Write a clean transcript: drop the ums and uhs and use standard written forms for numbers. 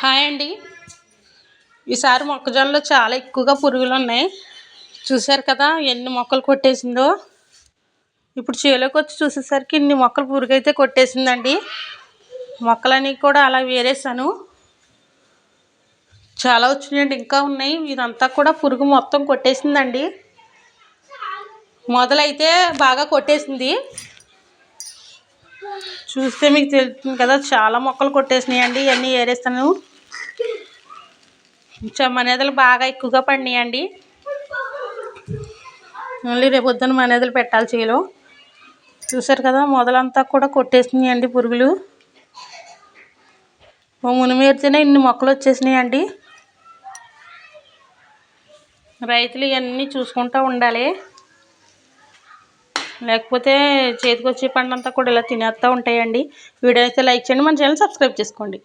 Hi అండి. ఈసారి మొక్కజొన్నలో చాలా ఎక్కువగా పురుగులు ఉన్నాయి. చూశారు కదా ఎన్ని మొక్కలు కొట్టేసిందో. ఇప్పుడు చేలోకి వచ్చి చూసేసరికి ఇన్ని మొక్కలు పురుగు అయితే కొట్టేసిందండి. మొక్కలన్నీ కూడా అలా వేరేసాను. చాలా వచ్చినాయండి, ఇంకా ఉన్నాయి. ఇదంతా కూడా పురుగు మొత్తం కొట్టేసిందండి. మొదలైతే బాగా కొట్టేసింది. చూస్తే మీకు తెలుస్తుంది కదా, చాలా మొక్కలు కొట్టేసినాయండి. ఇవన్నీ ఏరేస్తాను. మనేదలు బాగా ఎక్కువగా పడినాయండి. మళ్ళీ రేపు పొద్దున్న మనేదలు పెట్టాలి చేలో. చూసారు కదా, మొదలంతా కూడా కొట్టేసినాయండి పురుగులు. మునిమేరితేనే ఇన్ని మొక్కలు వచ్చేసినాయండి. రైతులు ఇవన్నీ చూసుకుంటూ ఉండాలి, లేకపోతే చేతికి వచ్చే పంటంతా కూడా ఇలా తినేస్తూ ఉంటాయండి. వీడియో అయితే లైక్ చేయండి, మన ఛానల్ సబ్స్క్రైబ్ చేసుకోండి.